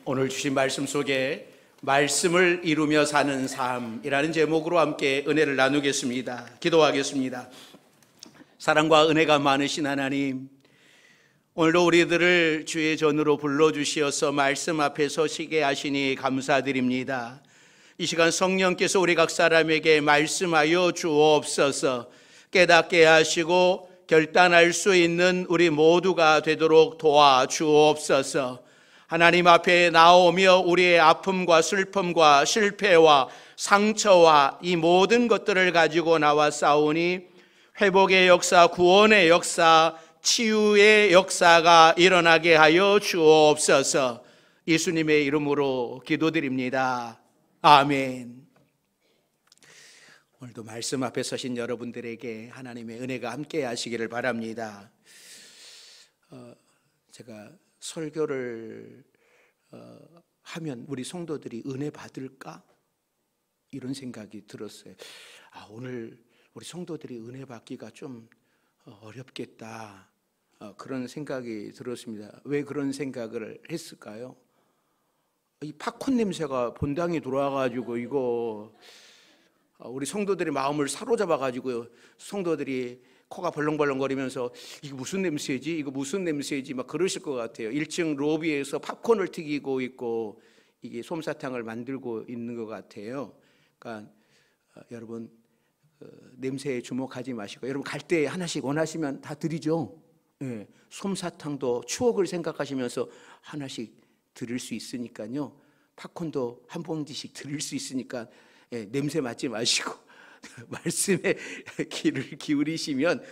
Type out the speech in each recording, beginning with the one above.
오늘 주신 말씀 속에 말씀을 이루며 사는 삶이라는 제목으로 함께 은혜를 나누겠습니다. 기도하겠습니다. 사랑과 은혜가 많으신 하나님, 오늘도 우리들을 주의 전으로 불러주시어서 말씀 앞에 서시게 하시니 감사드립니다. 이 시간 성령께서 우리 각 사람에게 말씀하여 주옵소서. 깨닫게 하시고 결단할 수 있는 우리 모두가 되도록 도와주옵소서. 하나님 앞에 나오며 우리의 아픔과 슬픔과 실패와 상처와 이 모든 것들을 가지고 나와 싸우니 회복의 역사, 구원의 역사, 치유의 역사가 일어나게 하여 주옵소서. 예수님의 이름으로 기도드립니다. 아멘. 오늘도 말씀 앞에 서신 여러분들에게 하나님의 은혜가 함께 하시기를 바랍니다. 제가 설교를 하면 우리 성도들이 은혜 받을까? 이런 생각이 들었어요. 오늘 우리 성도들이 은혜 받기가 좀 어렵겠다, 그런 생각이 들었습니다. 왜 그런 생각을 했을까요? 이 팝콘 냄새가 본당에 돌아와가지고 이거 우리 성도들의 마음을 사로잡아가지고 성도들이 코가 벌렁벌렁거리면서 이거 무슨 냄새지? 이거 무슨 냄새지? 막 그러실 것 같아요. 1층 로비에서 팝콘을 튀기고 있고 이게 솜사탕을 만들고 있는 것 같아요. 그러니까 여러분 냄새에 주목하지 마시고, 여러분 갈 때 하나씩 원하시면 다 드리죠. 예, 솜사탕도 추억을 생각하시면서 하나씩 드릴 수 있으니까요. 팝콘도 한 봉지씩 드릴 수 있으니까 냄새 맡지 마시고 말씀에 귀를 기울이시면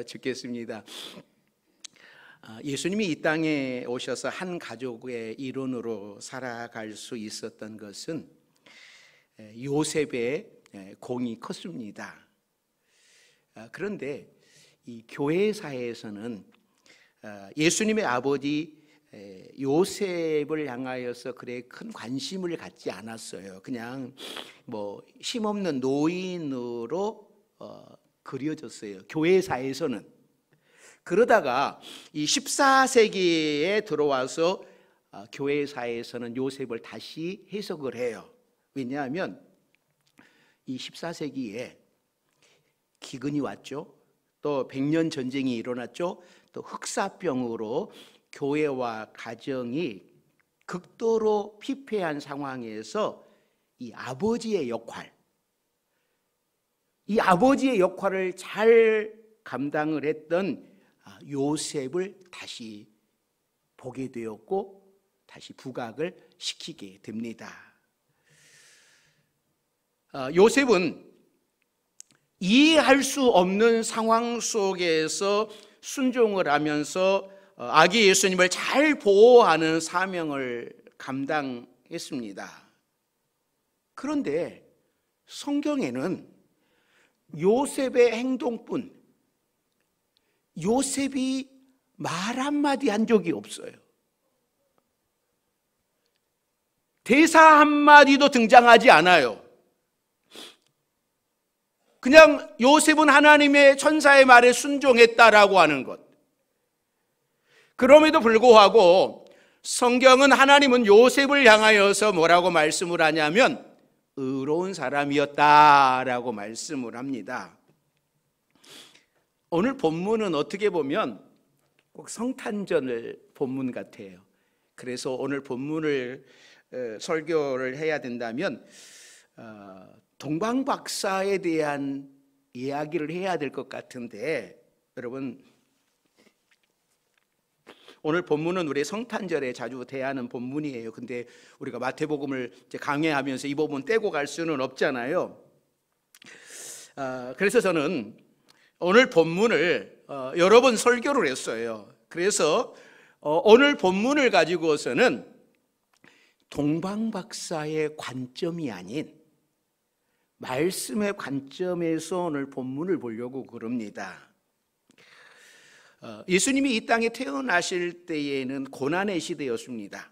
좋겠습니다. 예수님이 이 땅에 오셔서 한 가족의 일원으로 살아갈 수 있었던 것은 요셉의 공이 컸습니다. 그런데 이 교회사에서는 예수님의 아버지 요셉을 향하여서 그래 큰 관심을 갖지 않았어요. 그냥 뭐 힘없는 노인으로 그려졌어요, 교회사에서는. 그러다가 이 14세기에 들어와서 교회사에서는 요셉을 다시 해석을 해요. 왜냐하면 이 14세기에 기근이 왔죠. 또 100년 전쟁이 일어났죠. 또 흑사병으로 교회와 가정이 극도로 피폐한 상황에서 이 아버지의 역할을 잘 감당을 했던 요셉을 다시 보게 되었고 다시 부각을 시키게 됩니다. 요셉은 이해할 수 없는 상황 속에서 순종을 하면서 아기 예수님을 잘 보호하는 사명을 감당했습니다. 그런데 성경에는 요셉의 행동뿐, 요셉이 말 한마디 한 적이 없어요. 대사 한마디도 등장하지 않아요. 그냥 요셉은 하나님의 천사의 말에 순종했다라고 하는 것. 그럼에도 불구하고 성경은 하나님은 요셉을 향하여서 뭐라고 말씀을 하냐면 의로운 사람이었다라고 말씀을 합니다. 오늘 본문은 어떻게 보면 꼭 성탄절 본문 같아요. 그래서 오늘 본문을 설교를 해야 된다면 동방박사에 대한 이야기를 해야 될 것 같은데, 여러분 오늘 본문은 우리 성탄절에 자주 대하는 본문이에요. 근데 우리가 마태복음을 이제 강해하면서 이 부분 떼고 갈 수는 없잖아요. 그래서 저는 오늘 본문을 여러 번 설교를 했어요. 그래서 오늘 본문을 가지고서는 동방박사의 관점이 아닌 말씀의 관점에서 오늘 본문을 보려고 그럽니다. 예수님이 이 땅에 태어나실 때에는 고난의 시대였습니다.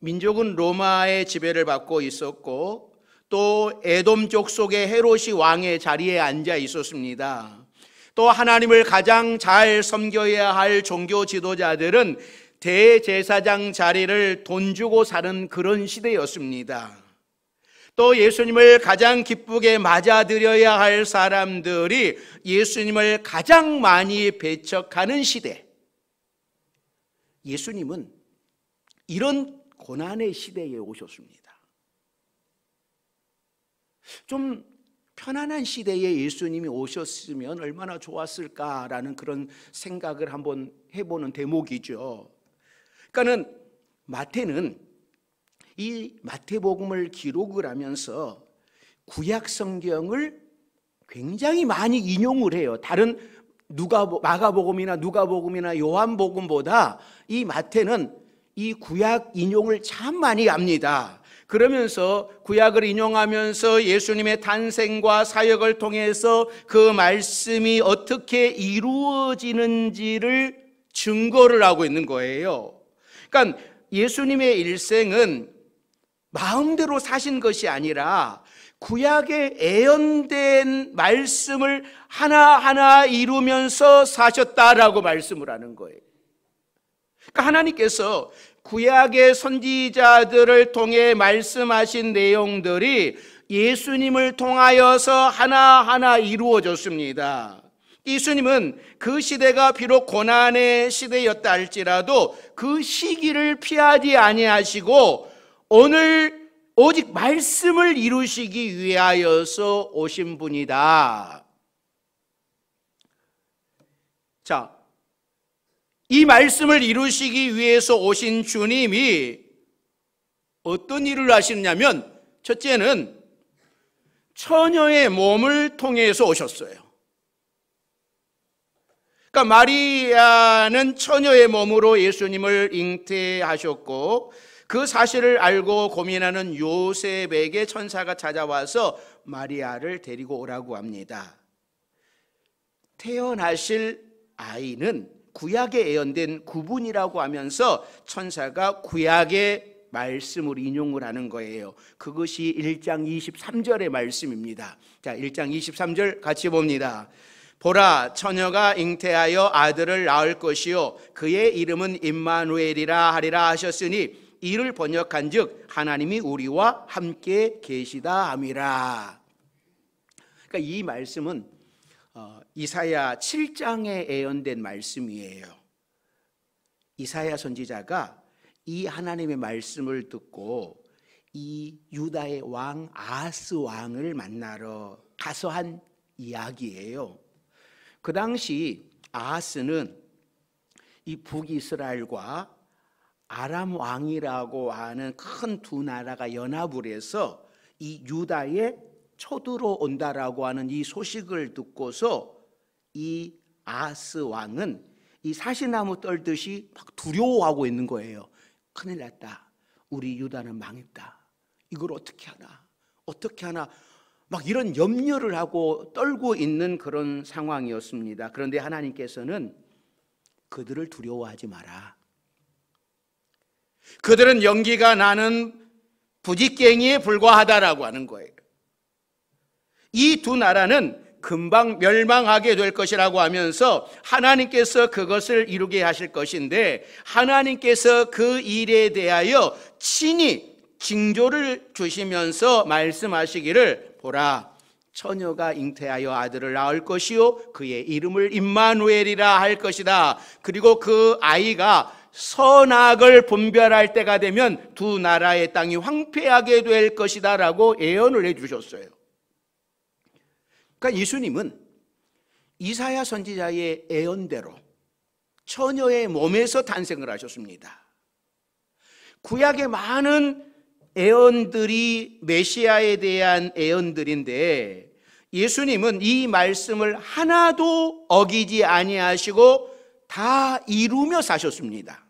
민족은 로마의 지배를 받고 있었고 또 에돔족 속의 헤롯이 왕의 자리에 앉아 있었습니다. 또 하나님을 가장 잘 섬겨야 할 종교 지도자들은 대제사장 자리를 돈 주고 사는 그런 시대였습니다. 또 예수님을 가장 기쁘게 맞아들여야 할 사람들이 예수님을 가장 많이 배척하는 시대. 예수님은 이런 고난의 시대에 오셨습니다. 좀 편안한 시대에 예수님이 오셨으면 얼마나 좋았을까라는 그런 생각을 한번 해보는 대목이죠. 그러니까는 마태는 이 마태복음을 기록을 하면서 구약 성경을 굉장히 많이 인용을 해요. 다른 마가복음이나 누가복음이나 요한복음보다 이 마태는 이 구약 인용을 참 많이 합니다. 그러면서 구약을 인용하면서 예수님의 탄생과 사역을 통해서 그 말씀이 어떻게 이루어지는지를 증거를 하고 있는 거예요. 그러니까 예수님의 일생은 마음대로 사신 것이 아니라 구약에 예언된 말씀을 하나하나 이루면서 사셨다라고 말씀을 하는 거예요. 그러니까 하나님께서 구약의 선지자들을 통해 말씀하신 내용들이 예수님을 통하여서 하나하나 이루어졌습니다. 예수님은 그 시대가 비록 고난의 시대였다 할지라도 그 시기를 피하지 아니하시고 오늘 오직 말씀을 이루시기 위하여서 오신 분이다. 자, 이 말씀을 이루시기 위해서 오신 주님이 어떤 일을 하시느냐면 첫째는 처녀의 몸을 통해서 오셨어요. 그러니까 마리아는 처녀의 몸으로 예수님을 잉태하셨고 그 사실을 알고 고민하는 요셉에게 천사가 찾아와서 마리아를 데리고 오라고 합니다. 태어나실 아이는 구약에 예언된 구분이라고 하면서 천사가 구약의 말씀을 인용을 하는 거예요. 그것이 1장 23절의 말씀입니다. 자, 1장 23절 같이 봅니다. 보라, 처녀가 잉태하여 아들을 낳을 것이요 그의 이름은 임마누엘이라 하리라 하셨으니 이를 번역한즉 하나님이 우리와 함께 계시다 함이라. 그러니까 이 말씀은 이사야 7장에 예언된 말씀이에요. 이사야 선지자가 이 하나님의 말씀을 듣고 이 유다의 왕 아하스 왕을 만나러 가서 한 이야기예요. 그 당시 아하스는 이 북이스라엘과 아람 왕이라고 하는 큰 두 나라가 연합을 해서 이 유다에 쳐들어온다라고 하는 이 소식을 듣고서 이 아하스 왕은 이 사시나무 떨듯이 막 두려워하고 있는 거예요. 큰일 났다. 우리 유다는 망했다. 이걸 어떻게 하나? 어떻게 하나? 막 이런 염려를 하고 떨고 있는 그런 상황이었습니다. 그런데 하나님께서는 그들을 두려워하지 마라. 그들은 연기가 나는 부지깽이에 불과하다라고 하는 거예요. 이 두 나라는 금방 멸망하게 될 것이라고 하면서 하나님께서 그것을 이루게 하실 것인데 하나님께서 그 일에 대하여 친히 징조를 주시면서 말씀하시기를 보라, 처녀가 잉태하여 아들을 낳을 것이요 그의 이름을 임마누엘이라 할 것이다. 그리고 그 아이가 선악을 분별할 때가 되면 두 나라의 땅이 황폐하게 될 것이다 라고 예언을 해주셨어요. 그러니까 예수님은 이사야 선지자의 예언대로 처녀의 몸에서 탄생을 하셨습니다. 구약의 많은 예언들이 메시아에 대한 예언들인데 예수님은 이 말씀을 하나도 어기지 아니하시고 다 이루며 사셨습니다.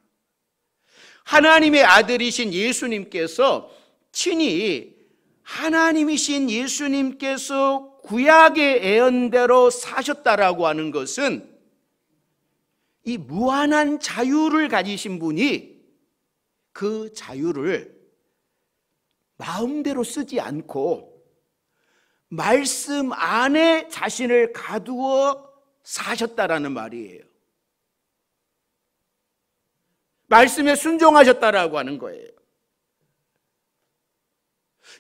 하나님의 아들이신 예수님께서 친히 하나님이신 예수님께서 구약의 예언대로 사셨다라고 하는 것은 이 무한한 자유를 가지신 분이 그 자유를 마음대로 쓰지 않고 말씀 안에 자신을 가두어 사셨다라는 말이에요. 말씀에 순종하셨다라고 하는 거예요.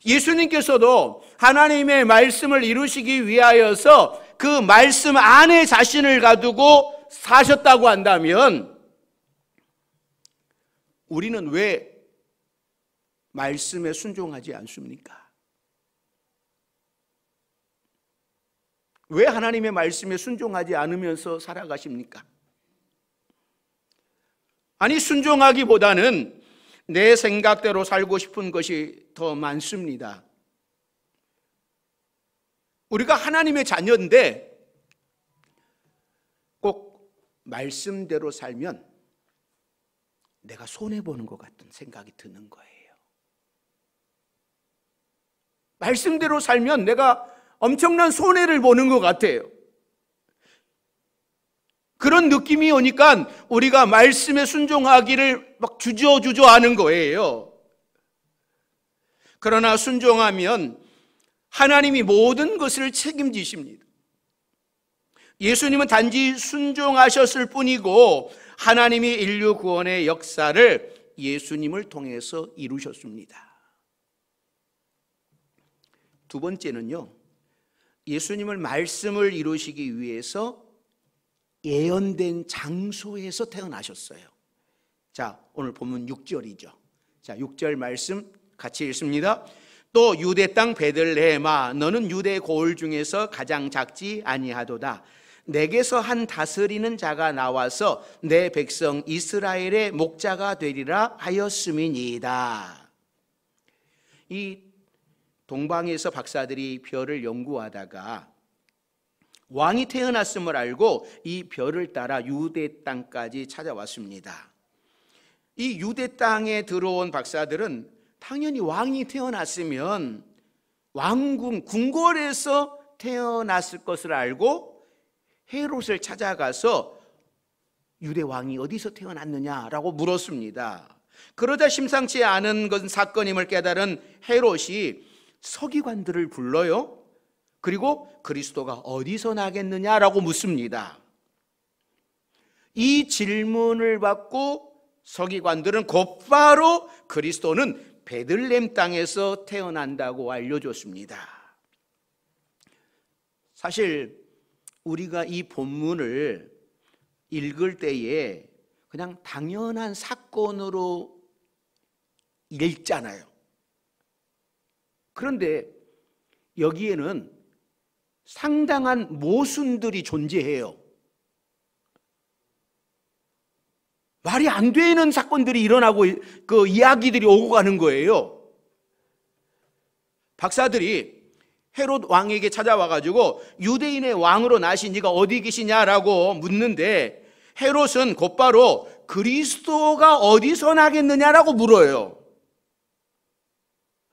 예수님께서도 하나님의 말씀을 이루시기 위하여서 그 말씀 안에 자신을 가두고 사셨다고 한다면 우리는 왜 말씀에 순종하지 않습니까? 왜 하나님의 말씀에 순종하지 않으면서 살아가십니까? 아니, 순종하기보다는 내 생각대로 살고 싶은 것이 더 많습니다. 우리가 하나님의 자녀인데 꼭 말씀대로 살면 내가 손해보는 것 같은 생각이 드는 거예요. 말씀대로 살면 내가 엄청난 손해를 보는 것 같아요. 그런 느낌이 오니까 우리가 말씀에 순종하기를 막 주저하는 거예요. 그러나 순종하면 하나님이 모든 것을 책임지십니다. 예수님은 단지 순종하셨을 뿐이고 하나님이 인류 구원의 역사를 예수님을 통해서 이루셨습니다. 두 번째는요, 예수님을 말씀을 이루시기 위해서 예언된 장소에서 태어나셨어요. 자, 오늘 본문 6절이죠. 자, 6절 말씀 같이 읽습니다. 또 유대 땅 베들레헴아, 너는 유대 고을 중에서 가장 작지 아니하도다. 내게서 한 다스리는 자가 나와서 내 백성 이스라엘의 목자가 되리라 하였음이니이다. 이 동방에서 박사들이 별을 연구하다가 왕이 태어났음을 알고 이 별을 따라 유대 땅까지 찾아왔습니다. 이 유대 땅에 들어온 박사들은 당연히 왕이 태어났으면 왕궁, 궁궐에서 태어났을 것을 알고 헤롯을 찾아가서 유대 왕이 어디서 태어났느냐라고 물었습니다. 그러자 심상치 않은 사건임을 깨달은 헤롯이 서기관들을 불러요. 그리고 그리스도가 어디서 나겠느냐라고 묻습니다. 이 질문을 받고 서기관들은 곧바로 그리스도는 베들레헴 땅에서 태어난다고 알려줬습니다. 사실 우리가 이 본문을 읽을 때에 그냥 당연한 사건으로 읽잖아요. 그런데 여기에는 상당한 모순들이 존재해요. 말이 안 되는 사건들이 일어나고 그 이야기들이 오고 가는 거예요. 박사들이 헤롯 왕에게 찾아와가지고 유대인의 왕으로 나신 이가 어디 계시냐라고 묻는데 헤롯은 곧바로 그리스도가 어디서 나겠느냐라고 물어요.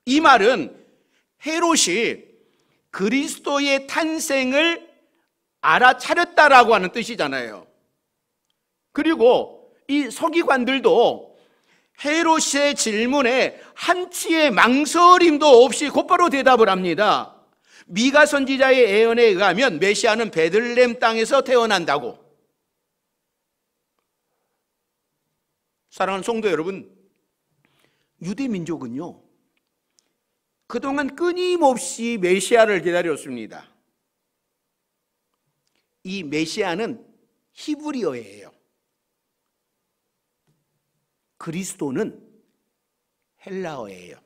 이 말은 헤롯이 그리스도의 탄생을 알아차렸다라고 하는 뜻이잖아요. 그리고 이 서기관들도 헤롯의 질문에 한치의 망설임도 없이 곧바로 대답을 합니다. 미가 선지자의 예언에 의하면 메시아는 베들레헴 땅에서 태어난다고. 사랑하는 성도 여러분, 유대 민족은요, 그동안 끊임없이 메시아를 기다렸습니다. 이 메시아는 히브리어예요. 그리스도는 헬라어예요.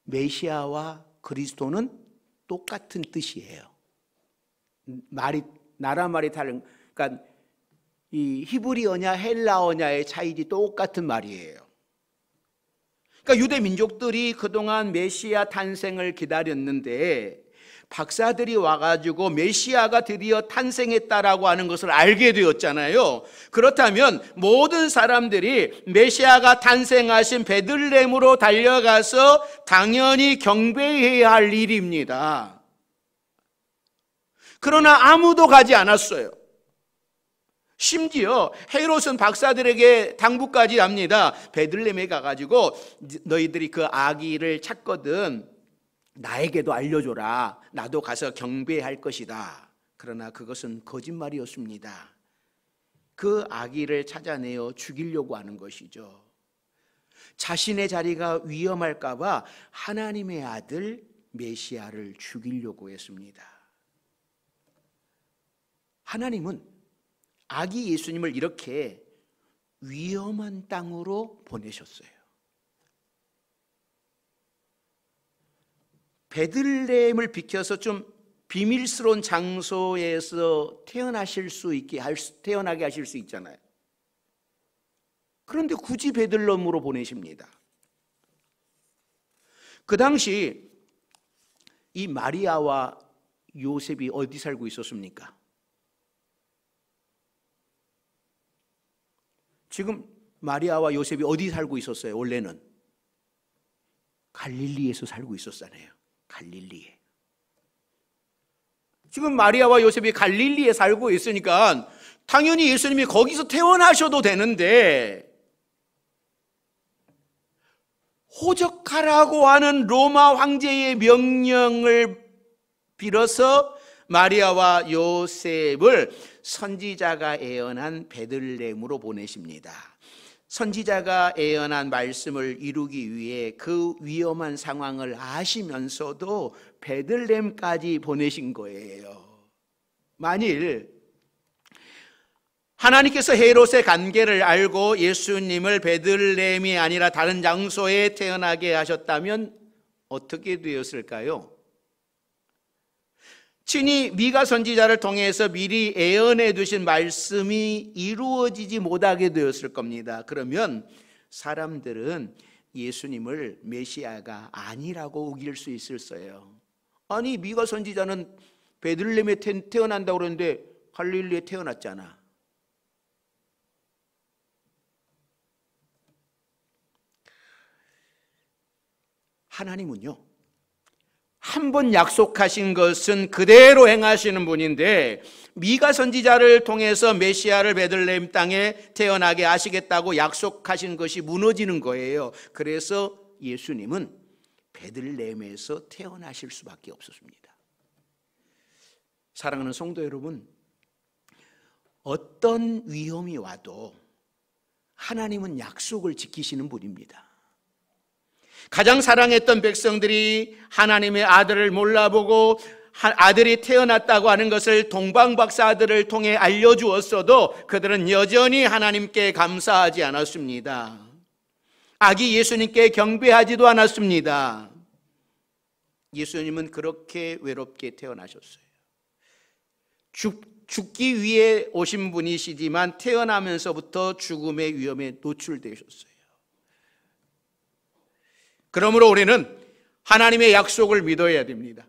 메시아와 그리스도는 똑같은 뜻이에요. 나라 말이 다른, 그러니까 이 히브리어냐 헬라어냐의 차이지 똑같은 말이에요. 그러니까 유대 민족들이 그동안 메시아 탄생을 기다렸는데 박사들이 와가지고 메시아가 드디어 탄생했다라고 하는 것을 알게 되었잖아요. 그렇다면 모든 사람들이 메시아가 탄생하신 베들레헴으로 달려가서 당연히 경배해야 할 일입니다. 그러나 아무도 가지 않았어요. 심지어 헤롯은 박사들에게 당부까지 합니다. 베들레헴에 가가지고 너희들이 그 아기를 찾거든 나에게도 알려줘라. 나도 가서 경배할 것이다. 그러나 그것은 거짓말이었습니다. 그 아기를 찾아내어 죽이려고 하는 것이죠. 자신의 자리가 위험할까 봐 하나님의 아들 메시아를 죽이려고 했습니다. 하나님은 아기 예수님을 이렇게 위험한 땅으로 보내셨어요. 베들레헴을 비켜서 좀 비밀스러운 장소에서 태어나게 하실 수 있잖아요. 그런데 굳이 베들레헴으로 보내십니다. 그 당시 이 마리아와 요셉이 어디 살고 있었습니까? 지금 마리아와 요셉이 어디 살고 있었어요? 원래는 갈릴리에서 살고 있었잖아요. 갈릴리에. 지금 마리아와 요셉이 갈릴리에 살고 있으니까 당연히 예수님이 거기서 태어나셔도 되는데, 호적하라고 하는 로마 황제의 명령을 빌어서 마리아와 요셉을 선지자가 예언한 베들레헴으로 보내십니다. 선지자가 예언한 말씀을 이루기 위해 그 위험한 상황을 아시면서도 베들레헴까지 보내신 거예요. 만일 하나님께서 헤롯의 관계를 알고 예수님을 베들레헴이 아니라 다른 장소에 태어나게 하셨다면 어떻게 되었을까요? 친히 미가 선지자를 통해서 미리 예언해 두신 말씀이 이루어지지 못하게 되었을 겁니다. 그러면 사람들은 예수님을 메시아가 아니라고 우길 수 있었어요. 아니, 미가 선지자는 베들레헴에 태어난다고 그러는데 갈릴리에 태어났잖아. 하나님은요, 한 번 약속하신 것은 그대로 행하시는 분인데, 미가 선지자를 통해서 메시아를 베들레헴 땅에 태어나게 하시겠다고 약속하신 것이 무너지는 거예요. 그래서 예수님은 베들레헴에서 태어나실 수밖에 없었습니다. 사랑하는 성도 여러분, 어떤 위험이 와도 하나님은 약속을 지키시는 분입니다. 가장 사랑했던 백성들이 하나님의 아들을 몰라보고 아들이 태어났다고 하는 것을 동방박사들을 통해 알려주었어도 그들은 여전히 하나님께 감사하지 않았습니다. 아기 예수님께 경배하지도 않았습니다. 예수님은 그렇게 외롭게 태어나셨어요. 죽기 위해 오신 분이시지만 태어나면서부터 죽음의 위험에 노출되셨어요. 그러므로 우리는 하나님의 약속을 믿어야 됩니다.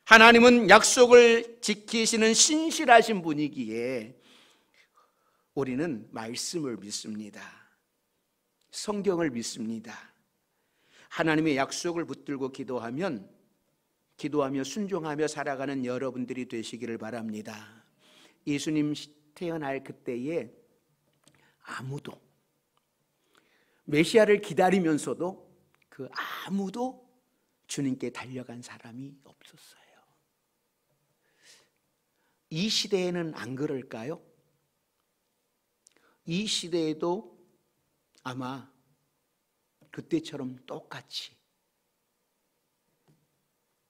하나님은 약속을 지키시는 신실하신 분이기에 우리는 말씀을 믿습니다. 성경을 믿습니다. 하나님의 약속을 붙들고 기도하며 순종하며 살아가는 여러분들이 되시기를 바랍니다. 예수님 태어날 그때에 아무도, 메시아를 기다리면서도 그 아무도 주님께 달려간 사람이 없었어요. 이 시대에는 안 그럴까요? 이 시대에도 아마 그때처럼 똑같이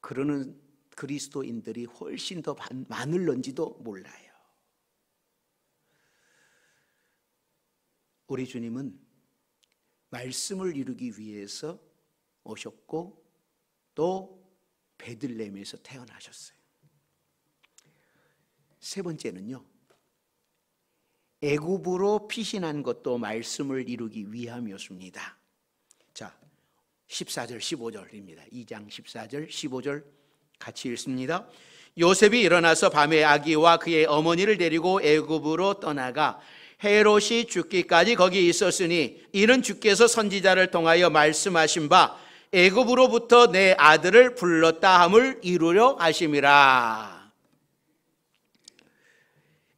그러는 그리스도인들이 훨씬 더 많을런지도 몰라요. 우리 주님은 말씀을 이루기 위해서 오셨고 또 베들레헴에서 태어나셨어요. 세 번째는요, 애굽으로 피신한 것도 말씀을 이루기 위함이었습니다. 자, 14절 15절입니다. 2장 14절 15절 같이 읽습니다. 요셉이 일어나서 밤에 아기와 그의 어머니를 데리고 애굽으로 떠나가 헤롯이 죽기까지 거기 있었으니 이는 주께서 선지자를 통하여 말씀하신 바 애굽으로부터 내 아들을 불렀다 함을 이루려 하심이라.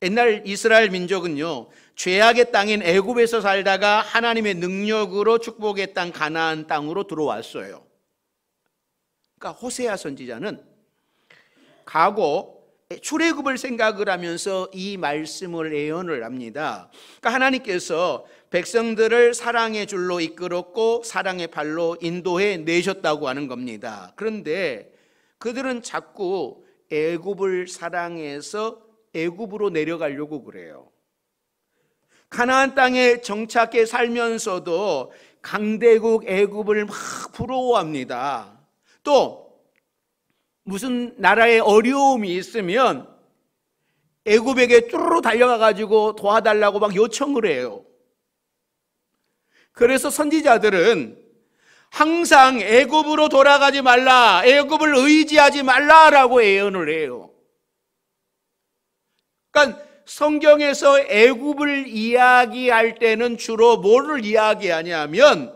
옛날 이스라엘 민족은요, 죄악의 땅인 애굽에서 살다가 하나님의 능력으로 축복의 땅 가나안 땅으로 들어왔어요. 그러니까 호세아 선지자는 가고 출애굽을 생각을 하면서 이 말씀을 예언을 합니다. 그러니까 하나님께서 백성들을 사랑의 줄로 이끌었고 사랑의 발로 인도해 내셨다고 하는 겁니다. 그런데 그들은 자꾸 애굽을 사랑해서 애굽으로 내려가려고 그래요. 가나안 땅에 정착해 살면서도 강대국 애굽을 막 부러워합니다. 또 무슨 나라에 어려움이 있으면 애굽에게 쭈르르 달려가 가지고 도와달라고 막 요청을 해요. 그래서 선지자들은 항상 애굽으로 돌아가지 말라, 애굽을 의지하지 말라라고 예언을 해요. 그러니까 성경에서 애굽을 이야기할 때는 주로 뭐를 이야기하냐면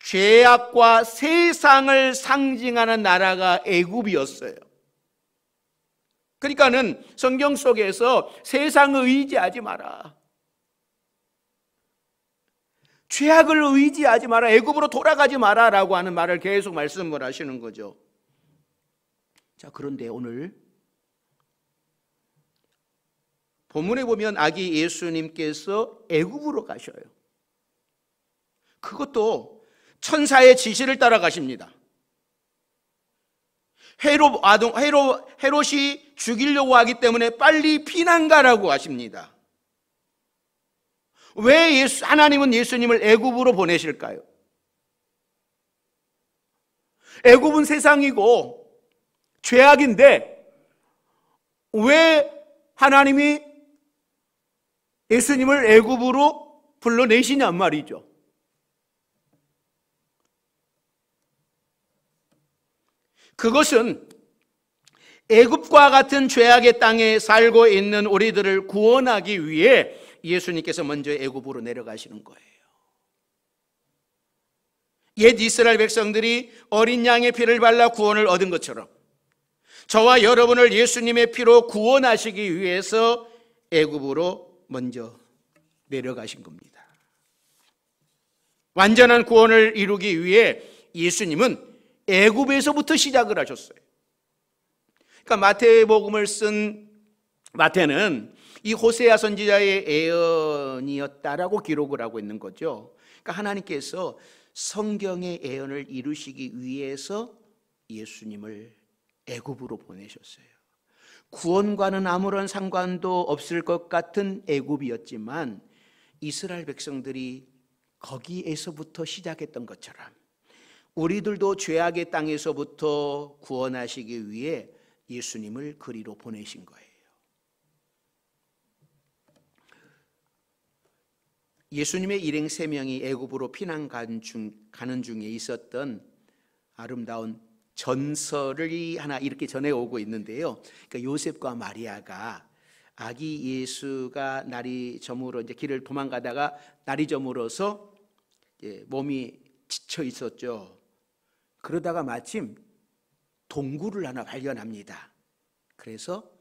죄악과 세상을 상징하는 나라가 애굽이었어요. 그러니까는 성경 속에서 세상을 의지하지 마라, 죄악을 의지하지 마라, 애굽으로 돌아가지 마라라고 하는 말을 계속 말씀을 하시는 거죠. 자, 그런데 오늘 본문에 보면 아기 예수님께서 애굽으로 가셔요. 그것도 천사의 지시를 따라 가십니다. 헤롯이 죽이려고 하기 때문에 빨리 피난 가라고 하십니다. 왜 하나님은 예수님을 애굽으로 보내실까요? 애굽은 세상이고 죄악인데 왜 하나님이 예수님을 애굽으로 불러내시냔 말이죠. 그것은 애굽과 같은 죄악의 땅에 살고 있는 우리들을 구원하기 위해 예수님께서 먼저 애굽으로 내려가시는 거예요. 옛 이스라엘 백성들이 어린 양의 피를 발라 구원을 얻은 것처럼 저와 여러분을 예수님의 피로 구원하시기 위해서 애굽으로 먼저 내려가신 겁니다. 완전한 구원을 이루기 위해 예수님은 애굽에서부터 시작을 하셨어요. 그러니까 마태복음을 쓴 마태는 이 호세아 선지자의 예언이었다라고 기록을 하고 있는 거죠. 그러니까 하나님께서 성경의 예언을 이루시기 위해서 예수님을 애굽으로 보내셨어요. 구원과는 아무런 상관도 없을 것 같은 애굽이었지만 이스라엘 백성들이 거기에서부터 시작했던 것처럼 우리들도 죄악의 땅에서부터 구원하시기 위해 예수님을 그리로 보내신 거예요. 예수님의 일행 3명이 애굽으로 피난 가는 중에 있었던 아름다운 전설이 하나 이렇게 전해오고 있는데요. 그러니까 요셉과 마리아가 아기 예수가 날이 저물어 이제 길을 도망가다가 날이 저물어서 몸이 지쳐 있었죠. 그러다가 마침 동굴을 하나 발견합니다. 그래서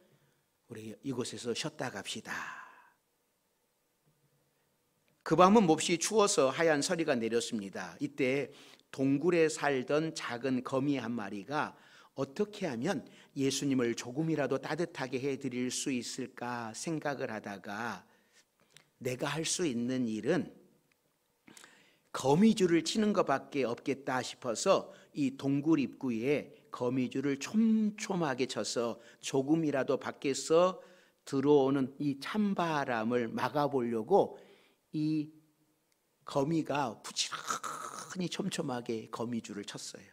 우리 이곳에서 쉬었다 갑시다. 그 밤은 몹시 추워서 하얀 서리가 내렸습니다. 이때 동굴에 살던 작은 거미 한 마리가 어떻게 하면 예수님을 조금이라도 따뜻하게 해드릴 수 있을까 생각을 하다가 내가 할 수 있는 일은 거미줄을 치는 것밖에 없겠다 싶어서 이 동굴 입구에 거미줄을 촘촘하게 쳐서 조금이라도 밖에서 들어오는 이 찬바람을 막아보려고 이 거미가 부지런히 촘촘하게 거미줄을 쳤어요.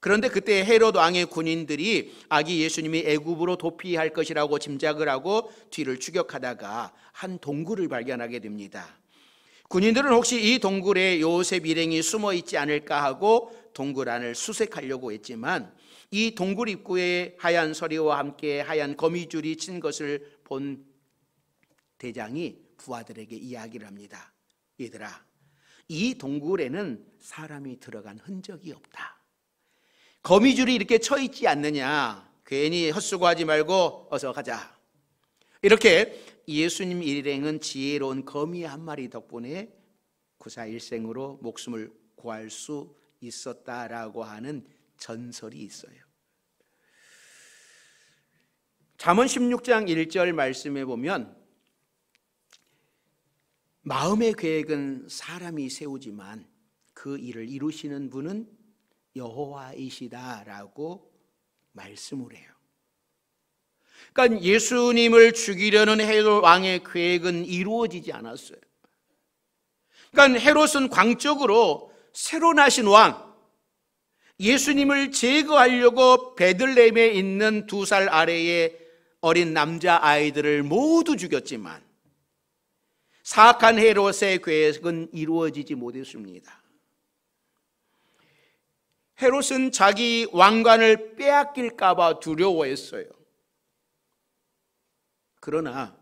그런데 그때 헤롯 왕의 군인들이 아기 예수님이 애굽으로 도피할 것이라고 짐작을 하고 뒤를 추격하다가 한 동굴을 발견하게 됩니다. 군인들은 혹시 이 동굴에 요셉 일행이 숨어 있지 않을까 하고 동굴 안을 수색하려고 했지만 이 동굴 입구에 하얀 서리와 함께 하얀 거미줄이 친 것을 본 대장이 부하들에게 이야기를 합니다. 얘들아, 이 동굴에는 사람이 들어간 흔적이 없다. 거미줄이 이렇게 쳐 있지 않느냐. 괜히 헛수고하지 말고 어서 가자. 이렇게 예수님 일행은 지혜로운 거미 한 마리 덕분에 구사일생으로 목숨을 구할 수 있었다라고 하는 전설이 있어요. 잠언 16장 1절 말씀에 보면 마음의 계획은 사람이 세우지만 그 일을 이루시는 분은 여호와이시다라고 말씀을 해요. 그러니까 예수님을 죽이려는 헤롯 왕의 계획은 이루어지지 않았어요. 그러니까 헤롯은 광적으로 새로 나신 왕, 예수님을 제거하려고 베들레헴에 있는 2살 아래의 어린 남자 아이들을 모두 죽였지만 사악한 헤롯의 계획은 이루어지지 못했습니다. 헤롯은 자기 왕관을 빼앗길까 봐 두려워했어요. 그러나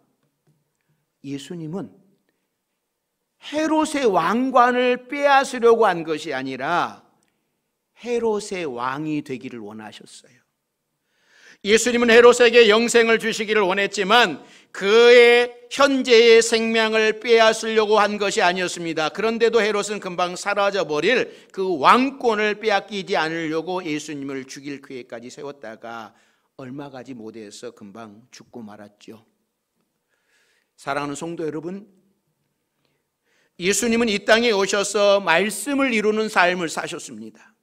예수님은 헤롯의 왕관을 빼앗으려고 한 것이 아니라 헤롯의 왕이 되기를 원하셨어요. 예수님은 헤롯에게 영생을 주시기를 원했지만 그의 현재의 생명을 빼앗으려고 한 것이 아니었습니다. 그런데도 헤롯은 금방 사라져버릴 그 왕권을 빼앗기지 않으려고 예수님을 죽일 계획까지 세웠다가 얼마 가지 못해서 금방 죽고 말았죠. 사랑하는 성도 여러분, 예수님은 이 땅에 오셔서 말씀을 이루는 삶을 사셨습니다.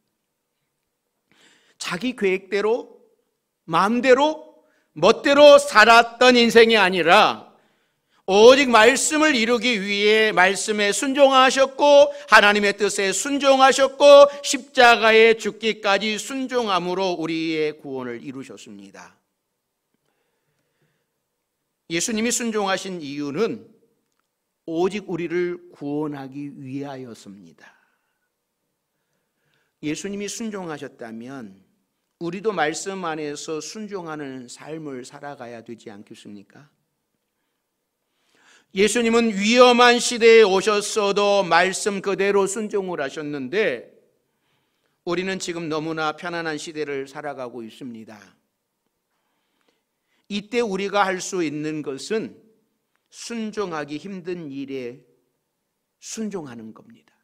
자기 계획대로 마음대로 멋대로 살았던 인생이 아니라 오직 말씀을 이루기 위해 말씀에 순종하셨고 하나님의 뜻에 순종하셨고 십자가에 죽기까지 순종함으로 우리의 구원을 이루셨습니다. 예수님이 순종하신 이유는 오직 우리를 구원하기 위하였습니다. 예수님이 순종하셨다면 우리도 말씀 안에서 순종하는 삶을 살아가야 되지 않겠습니까? 예수님은 위험한 시대에 오셨어도 말씀 그대로 순종을 하셨는데 우리는 지금 너무나 편안한 시대를 살아가고 있습니다. 이때 우리가 할 수 있는 것은 순종하기 힘든 일에 순종하는 겁니다.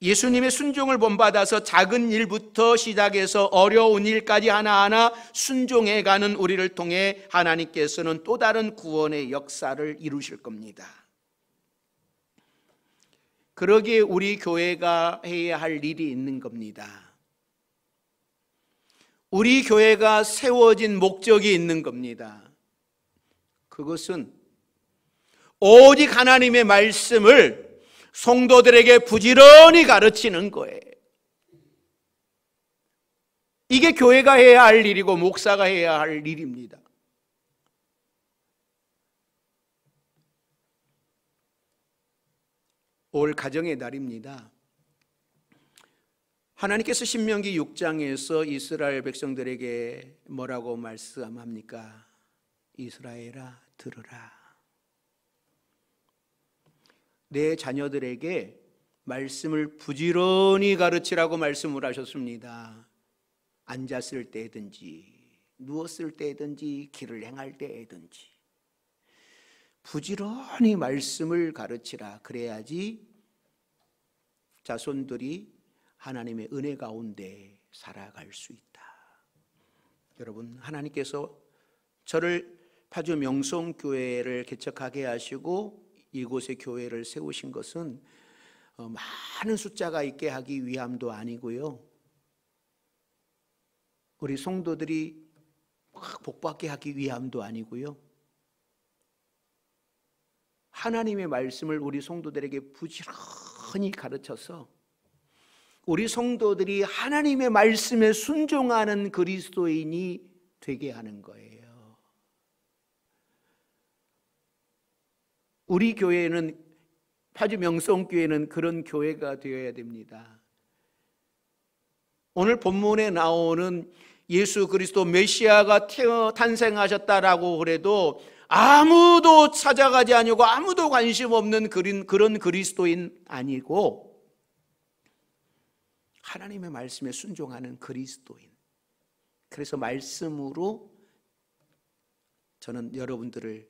예수님의 순종을 본받아서 작은 일부터 시작해서 어려운 일까지 하나하나 순종해가는 우리를 통해 하나님께서는 또 다른 구원의 역사를 이루실 겁니다. 그러기에 우리 교회가 해야 할 일이 있는 겁니다. 우리 교회가 세워진 목적이 있는 겁니다. 그것은 오직 하나님의 말씀을 성도들에게 부지런히 가르치는 거예요. 이게 교회가 해야 할 일이고 목사가 해야 할 일입니다. 올 가정의 날입니다. 하나님께서 신명기 6장에서 이스라엘 백성들에게 뭐라고 말씀합니까? 이스라엘아 들으라. 내 자녀들에게 말씀을 부지런히 가르치라고 말씀을 하셨습니다. 앉았을 때든지 누웠을 때든지 길을 행할 때든지 부지런히 말씀을 가르치라. 그래야지 자손들이 하나님의 은혜 가운데 살아갈 수 있다. 여러분, 하나님께서 저를 파주 명성교회를 개척하게 하시고 이곳에 교회를 세우신 것은 많은 숫자가 있게 하기 위함도 아니고요, 우리 성도들이 막 복받게 하기 위함도 아니고요, 하나님의 말씀을 우리 성도들에게 부지런히 가르쳐서 우리 성도들이 하나님의 말씀에 순종하는 그리스도인이 되게 하는 거예요. 우리 교회는, 파주 명성교회는 그런 교회가 되어야 됩니다. 오늘 본문에 나오는 예수 그리스도 메시아가 탄생하셨다라고 그래도 아무도 찾아가지 않고 아무도 관심 없는 그런 그리스도인 아니고 하나님의 말씀에 순종하는 그리스도인. 그래서 말씀으로 저는 여러분들을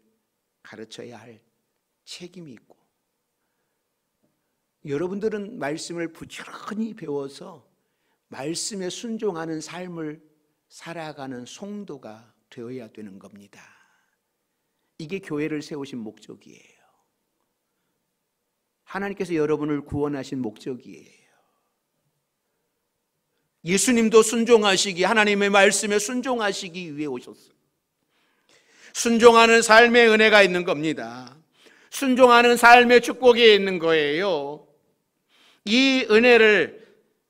가르쳐야 할 책임이 있고, 여러분들은 말씀을 부지런히 배워서 말씀에 순종하는 삶을 살아가는 성도가 되어야 되는 겁니다. 이게 교회를 세우신 목적이에요. 하나님께서 여러분을 구원하신 목적이에요. 예수님도 순종하시기, 하나님의 말씀에 순종하시기 위해 오셨어요. 순종하는 삶의 은혜가 있는 겁니다. 순종하는 삶의 축복이 있는 거예요. 이 은혜를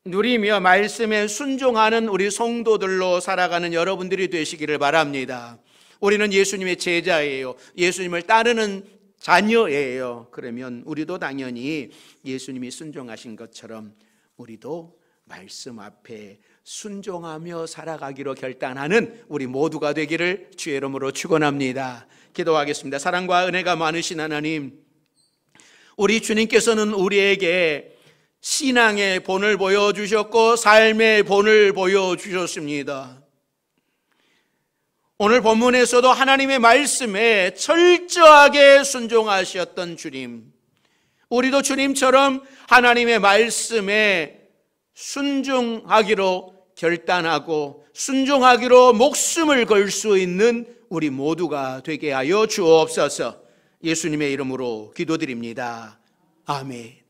누리며 말씀에 순종하는 우리 성도들로 살아가는 여러분들이 되시기를 바랍니다. 우리는 예수님의 제자예요. 예수님을 따르는 자녀예요. 그러면 우리도 당연히 예수님이 순종하신 것처럼 우리도 말씀 앞에 순종하며 살아가기로 결단하는 우리 모두가 되기를 주의 이름으로 축원합니다. 기도하겠습니다. 사랑과 은혜가 많으신 하나님, 우리 주님께서는 우리에게 신앙의 본을 보여주셨고 삶의 본을 보여주셨습니다. 오늘 본문에서도 하나님의 말씀에 철저하게 순종하셨던 주님, 우리도 주님처럼 하나님의 말씀에 순종하기로 결단하고 순종하기로 목숨을 걸 수 있는 우리 모두가 되게 하여 주옵소서. 예수님의 이름으로 기도드립니다. 아멘.